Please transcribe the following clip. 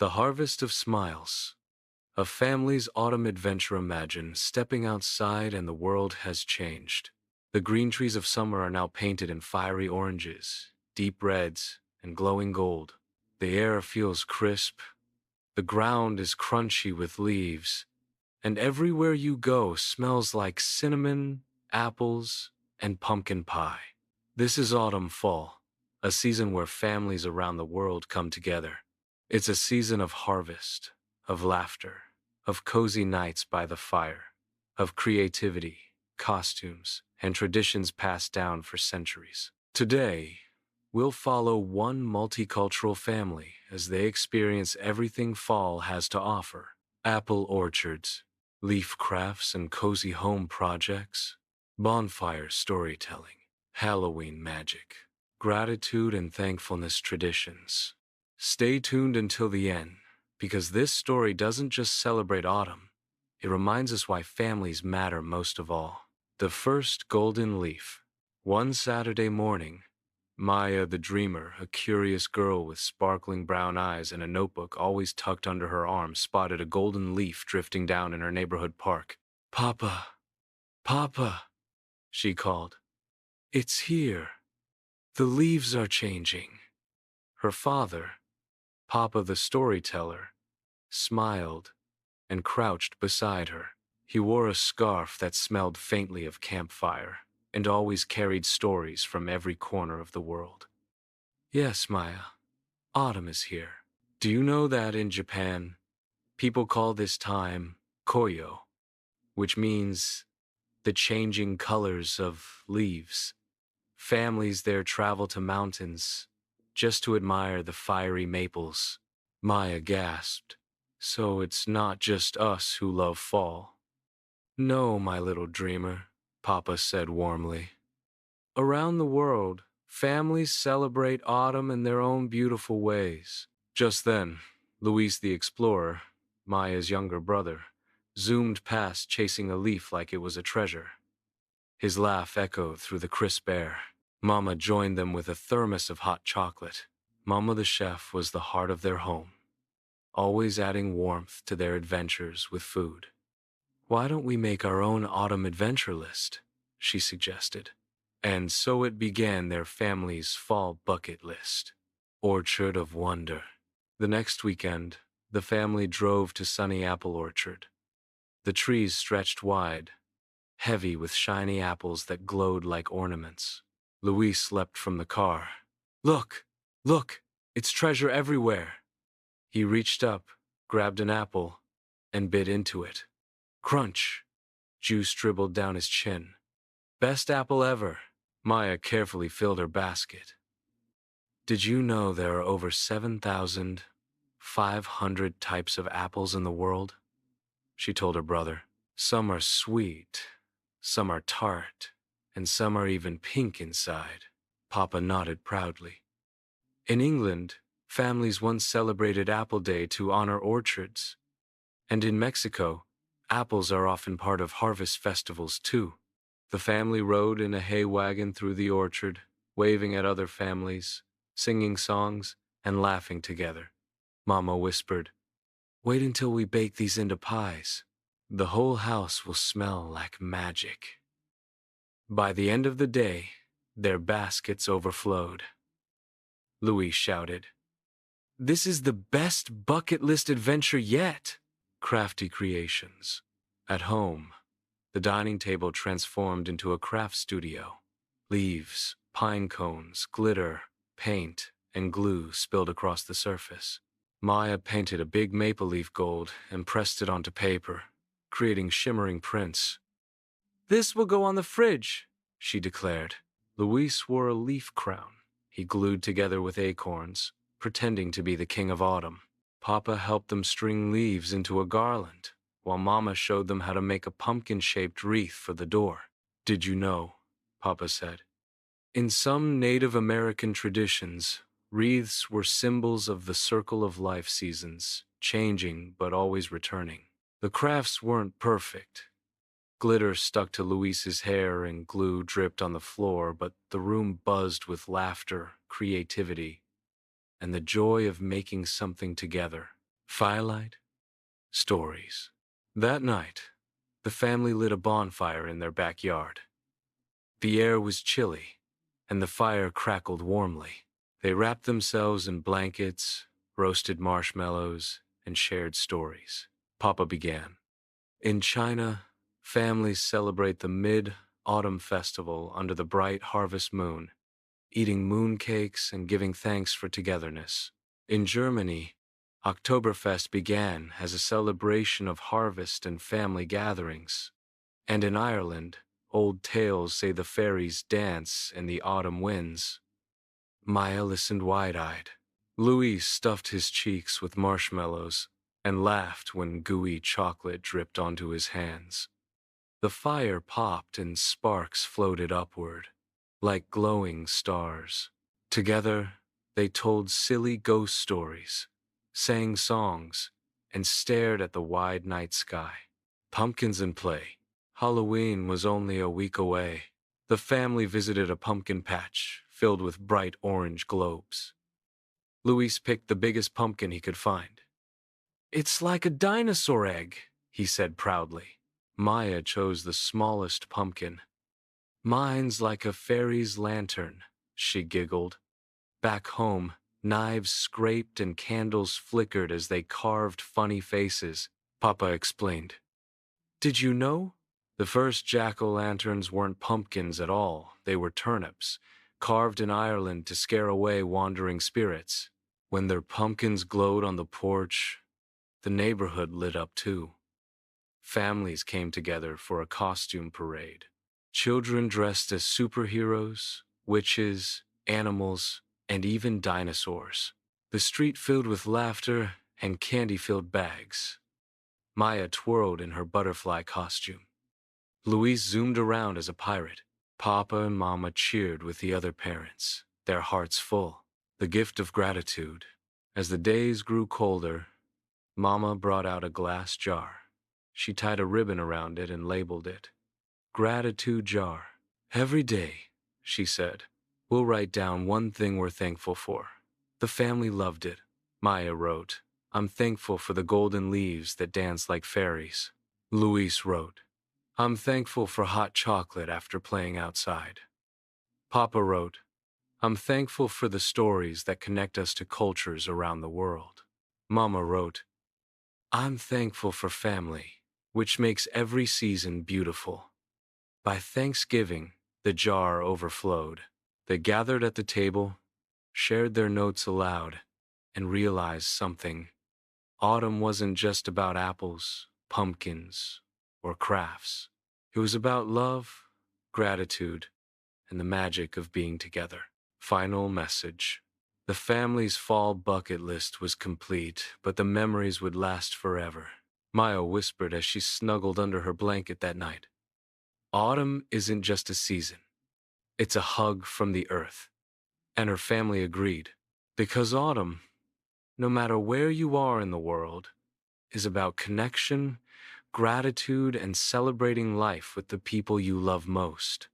The harvest of smiles. A family's autumn adventure. Imagine stepping outside and the world has changed. The green trees of summer are now painted in fiery oranges, deep reds, and glowing gold. The air feels crisp, the ground is crunchy with leaves, and everywhere you go smells like cinnamon, apples, and pumpkin pie. This is autumn fall, a season where families around the world come together. It's a season of harvest, of laughter, of cozy nights by the fire, of creativity, costumes, and traditions passed down for centuries. Today, we'll follow one multicultural family as they experience everything fall has to offer. Apple orchards, leaf crafts and cozy home projects, bonfire storytelling, Halloween magic, gratitude and thankfulness traditions. Stay tuned until the end, because this story doesn't just celebrate autumn, it reminds us why families matter most of all. The first golden leaf. One Saturday morning, Maya the dreamer, a curious girl with sparkling brown eyes and a notebook always tucked under her arm, spotted a golden leaf drifting down in her neighborhood park. "Papa, Papa," she called. "It's here. The leaves are changing." Her father, Papa the storyteller, smiled and crouched beside her. He wore a scarf that smelled faintly of campfire and always carried stories from every corner of the world. "Yes, Maya, autumn is here. Do you know that in Japan, people call this time koyo, which means the changing colors of leaves? Families there travel to mountains just to admire the fiery maples." Maya gasped. "So it's not just us who love fall." "No, my little dreamer," Papa said warmly. "Around the world, families celebrate autumn in their own beautiful ways." Just then, Luis the explorer, Maya's younger brother, zoomed past chasing a leaf like it was a treasure. His laugh echoed through the crisp air. Mama joined them with a thermos of hot chocolate. Mama the chef was the heart of their home, always adding warmth to their adventures with food. "Why don't we make our own autumn adventure list?" she suggested. And so it began their family's fall bucket list. Orchard of Wonder. The next weekend, the family drove to sunny apple orchard. The trees stretched wide, heavy with shiny apples that glowed like ornaments. Luis leapt from the car. "Look! Look! It's treasure everywhere!" He reached up, grabbed an apple, and bit into it. Crunch! Juice dribbled down his chin. "Best apple ever." Maya carefully filled her basket. "Did you know there are over 7,500 types of apples in the world?" she told her brother. "Some are sweet, some are tart, and some are even pink inside." Papa nodded proudly. In England, families once celebrated Apple Day to honor orchards. And in Mexico, apples are often part of harvest festivals too. The family rode in a hay wagon through the orchard, waving at other families, singing songs, and laughing together. Mama whispered, "Wait until we bake these into pies. The whole house will smell like magic." By the end of the day, their baskets overflowed. Louis shouted, "This is the best bucket list adventure yet!" Crafty creations. At home, the dining table transformed into a craft studio. Leaves, pine cones, glitter, paint, and glue spilled across the surface. Maya painted a big maple leaf gold and pressed it onto paper, creating shimmering prints. "This will go on the fridge," she declared. Luis wore a leaf crown he glued together with acorns, pretending to be the king of autumn. Papa helped them string leaves into a garland, while Mama showed them how to make a pumpkin-shaped wreath for the door. "Did you know," Papa said, "in some Native American traditions, wreaths were symbols of the circle of life seasons, changing but always returning." The crafts weren't perfect. Glitter stuck to Luis's hair and glue dripped on the floor, but the room buzzed with laughter, creativity, and the joy of making something together. Firelight, stories. That night, the family lit a bonfire in their backyard. The air was chilly, and the fire crackled warmly. They wrapped themselves in blankets, roasted marshmallows, and shared stories. Papa began. In China, families celebrate the Mid-Autumn Festival under the bright harvest moon, eating mooncakes and giving thanks for togetherness. In Germany, Oktoberfest began as a celebration of harvest and family gatherings. And in Ireland, old tales say the fairies dance in the autumn winds. Maya listened wide-eyed. Louis stuffed his cheeks with marshmallows and laughed when gooey chocolate dripped onto his hands. The fire popped and sparks floated upward, like glowing stars. Together, they told silly ghost stories, sang songs, and stared at the wide night sky. Pumpkins in play. Halloween was only a week away. The family visited a pumpkin patch filled with bright orange globes. Luis picked the biggest pumpkin he could find. "It's like a dinosaur egg," he said proudly. Maya chose the smallest pumpkin. "Mine's like a fairy's lantern," she giggled. Back home, knives scraped and candles flickered as they carved funny faces. Papa explained. "Did you know? The first jack-o'-lanterns weren't pumpkins at all. They were turnips, carved in Ireland to scare away wandering spirits. When their pumpkins glowed on the porch, the neighborhood lit up too. Families came together for a costume parade. Children dressed as superheroes, witches, animals, and even dinosaurs. The street filled with laughter and candy-filled bags. Maya twirled in her butterfly costume. Luis zoomed around as a pirate. Papa and Mama cheered with the other parents, their hearts full. The gift of gratitude. As the days grew colder, Mama brought out a glass jar. She tied a ribbon around it and labeled it, "Gratitude Jar." "Every day," she said, "we'll write down one thing we're thankful for." The family loved it. Maya wrote, "I'm thankful for the golden leaves that dance like fairies." Luis wrote, "I'm thankful for hot chocolate after playing outside." Papa wrote, "I'm thankful for the stories that connect us to cultures around the world." Mama wrote, "I'm thankful for family, which makes every season beautiful." By Thanksgiving, the jar overflowed. They gathered at the table, shared their notes aloud, and realized something. Autumn wasn't just about apples, pumpkins, or crafts. It was about love, gratitude, and the magic of being together. Final message. The family's fall bucket list was complete, but the memories would last forever. Maya whispered as she snuggled under her blanket that night. Autumn isn't just a season. It's a hug from the earth. And her family agreed. Because autumn, no matter where you are in the world, is about connection, gratitude, and celebrating life with the people you love most.